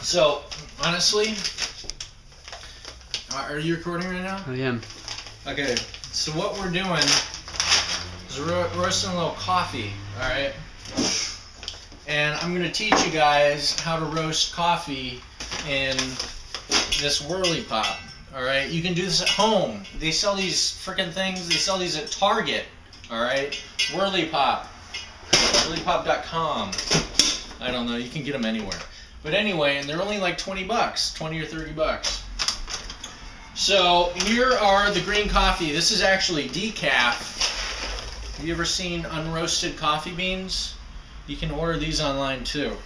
So, honestly, are you recording right now? I am. Okay, so what we're doing is we're roasting a little coffee, alright? And I'm going to teach you guys how to roast coffee in this Whirley Pop, alright? You can do this at home. They sell these freaking things, they sell these at Target, alright? Whirley Pop. Whirleypop.com. I don't know, you can get them anywhere. But anyway, and they're only like 20 bucks, 20 or 30 bucks. So here are the green coffee. This is actually decaf. Have you ever seen unroasted coffee beans? You can order these online too.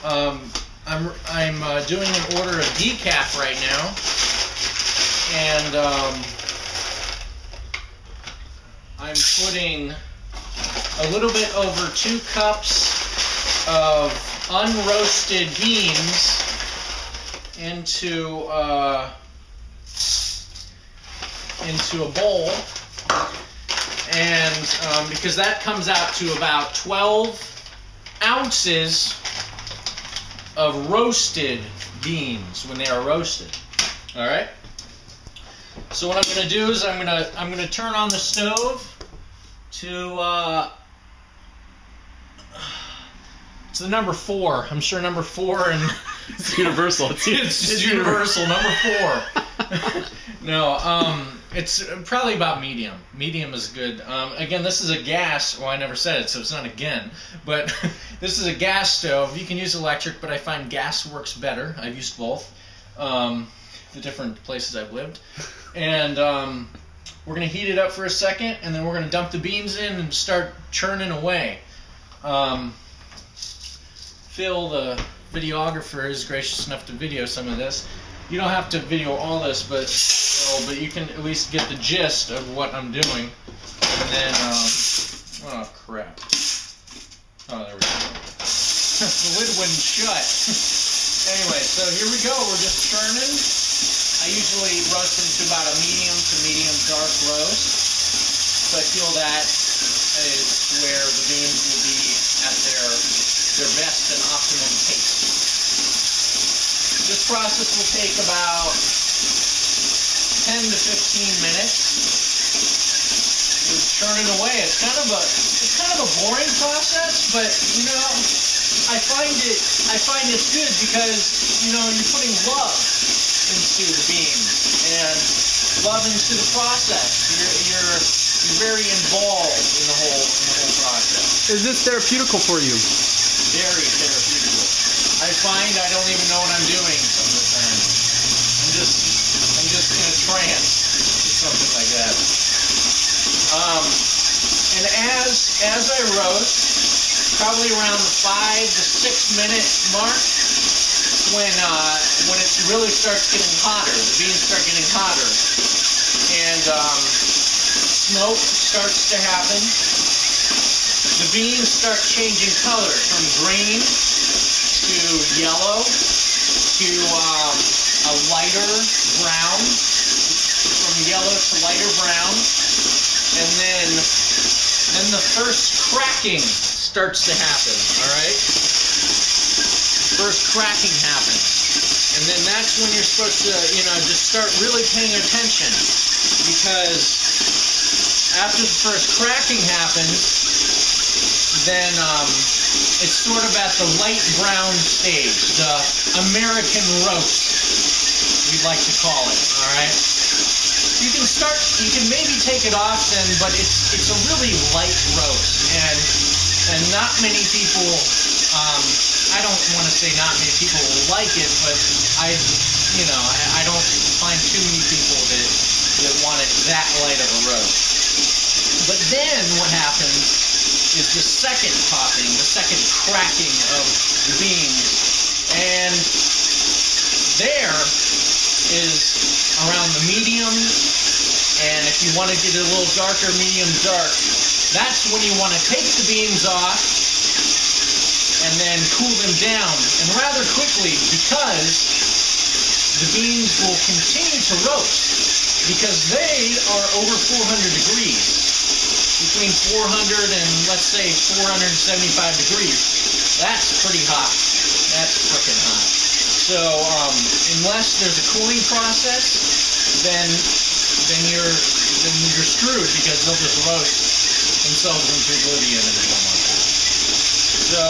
I'm doing an order of decaf right now, and I'm putting a little bit over 2 cups of unroasted beans into a bowl, and because that comes out to about 12 ounces of roasted beans when they are roasted. All right. So what I'm going to do is I'm going to turn on the stove to the number 4. I'm sure number 4 and it's universal. It's universal. Number 4. No, it's probably about medium. Medium is good. Again, this is a gas. Well, I never said it, so it's not again. But this is a gas stove. You can use electric, but I find gas works better. I've used both. The different places I've lived. And we're going to heat it up for a second, and then we're going to dump the beans in and start churning away. Phil, the videographer, is gracious enough to video some of this. You don't have to video all this, but you can at least get the gist of what I'm doing. And then, oh crap. Oh, there we go. The lid wouldn't shut. Anyway, so here we go. We're just churning. I usually roast into about a medium to medium dark roast. So I feel that is where the beans will be at their best and optimum taste. This process will take about 10 to 15 minutes. We're churning away. It's kind of a boring process, but you know, I find it's good because you know you're putting love into the beans and love into the process. You're very involved in the whole process. Is this therapeutical for you? Very therapeutical. I find I don't even know what I'm doing some of the time. I'm just in a trance or something like that. And as I roast, probably around the 5 to 6 minute mark, when it really starts getting hotter, the beans start getting hotter, and smoke starts to happen. The beans start changing color from green to yellow to a lighter brown, from yellow to lighter brown, and then the first cracking starts to happen, all right? First cracking happens, and then that's when you're supposed to, you know, just start really paying attention, because after the first cracking happens, then it's sort of at the light brown stage, the American roast, we'd like to call it, all right? You can maybe take it off then, but it's a really light roast, and not many people, I don't want to say not many people will like it, but I don't find too many people that want it that light of a roast. But then what happens is the second popping, the second cracking of the beans, and there is around the medium, and if you want to get it a little darker, medium dark, that's when you want to take the beans off and then cool them down, and rather quickly, because the beans will continue to roast, because they are over 400 degrees. Between 400 and, let's say, 475 degrees. That's pretty hot. That's frickin' hot. So unless there's a cooling process, then you're screwed, because they'll just roast themselves into oblivion, and you don't want that. So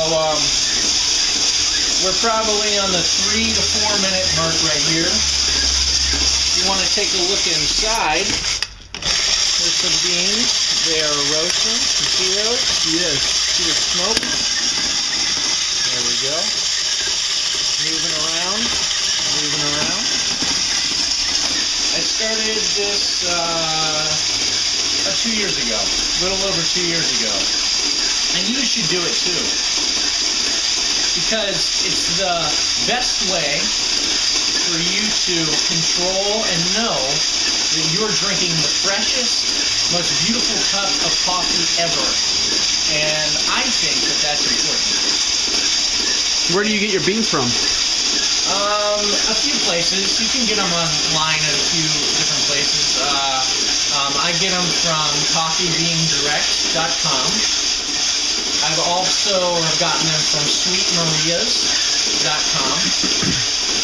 we're probably on the 3 to 4 minute mark right here. You want to take a look inside. There's some beans. They are roasting. You see those? Yes. See the smoke? There we go. Moving around. Moving around. I started this about 2 years ago. A little over 2 years ago. And you should do it too. Because it's the best way for you to control and know that you're drinking the freshest, most beautiful cup of coffee ever. And I think that that's important. Where do you get your beans from? A few places. You can get them online at a few different places. I get them from coffeebeandirect.com. I've also gotten them from sweetmarias.com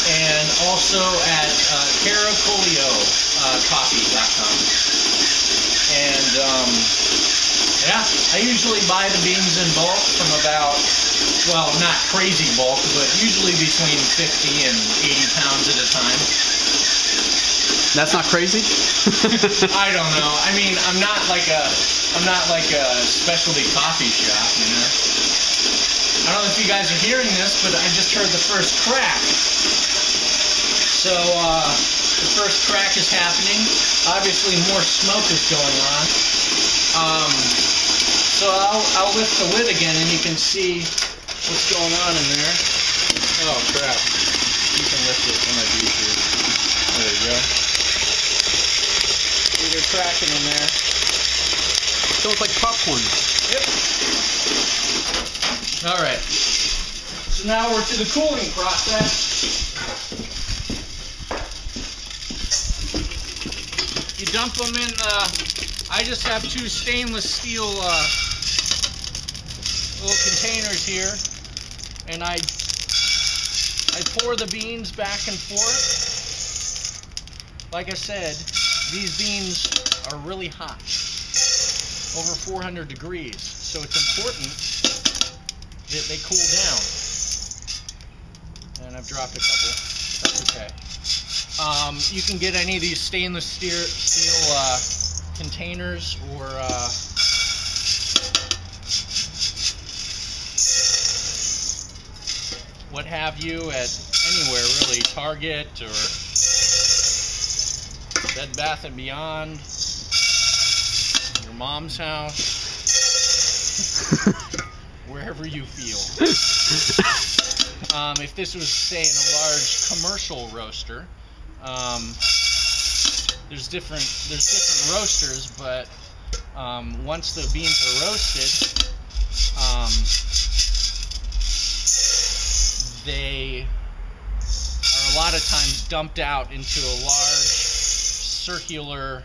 and also at caracoliocoffee.com. And yeah, I usually buy the beans in bulk from about, well, not crazy bulk, but usually between 50 and 80 pounds at a time. That's not crazy? I don't know. I mean, I'm not like a specialty coffee shop, you know. I don't know if you guys are hearing this, but I just heard the first crack. So the first crack is happening. Obviously, more smoke is going on. So I'll lift the lid again, and you can see what's going on in there. Oh crap! You can lift it. That might be easier. There you go. See, they're cracking in there. So it's like popcorn. Yep. All right. So now we're to the cooling process. You dump them in the. I just have 2 stainless steel little containers here, and I pour the beans back and forth. Like I said, these beans are really hot, over 400 degrees, so it's important that they cool down. And I've dropped a couple. That's okay. You can get any of these stainless steel containers or what have you at anywhere really, Target or Bed Bath & Beyond, your mom's house, wherever you feel. If this was, say, in a large commercial roaster, there's different roasters, but once the beans are roasted, they are a lot of times dumped out into a large circular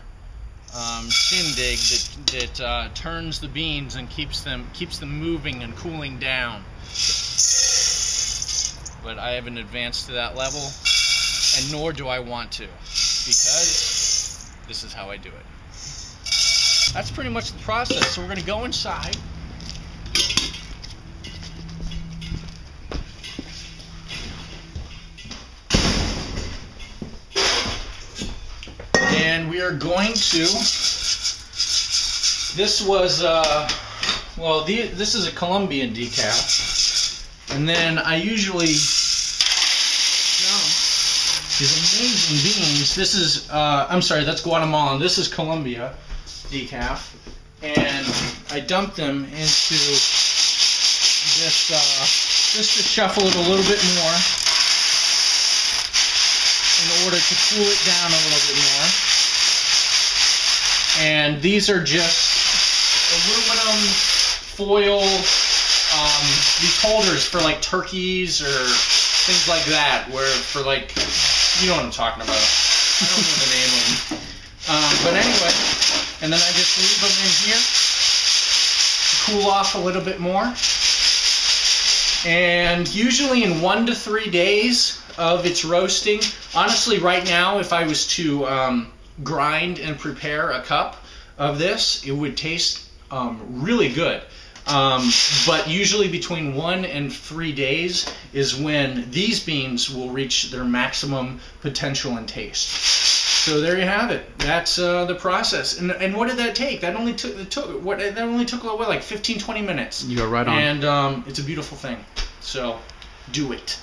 shindig that turns the beans and keeps them moving and cooling down. But I haven't advanced to that level, and nor do I want to, because this is how I do it. That's pretty much the process. So we're going to go inside. And we are going to, this was, this is a Colombian decaf. And then I usually these amazing beans. This is, I'm sorry, that's Guatemalan. This is Colombia decaf. And I dump them into this, just to shuffle it a little bit more in order to cool it down a little bit more. And these are just aluminum foil, these holders for like turkeys or things like that, where for like, you know what I'm talking about. I don't know the name of them. But anyway, and then I just leave them in here to cool off a little bit more. And usually in 1 to 3 days, of its roasting. Honestly, right now, if I was to grind and prepare a cup of this, it would taste really good. But usually between 1 and 3 days is when these beans will reach their maximum potential and taste. So there you have it. That's the process. And what did that take? That only took like 15-20 minutes. You go right on. And it's a beautiful thing. So do it.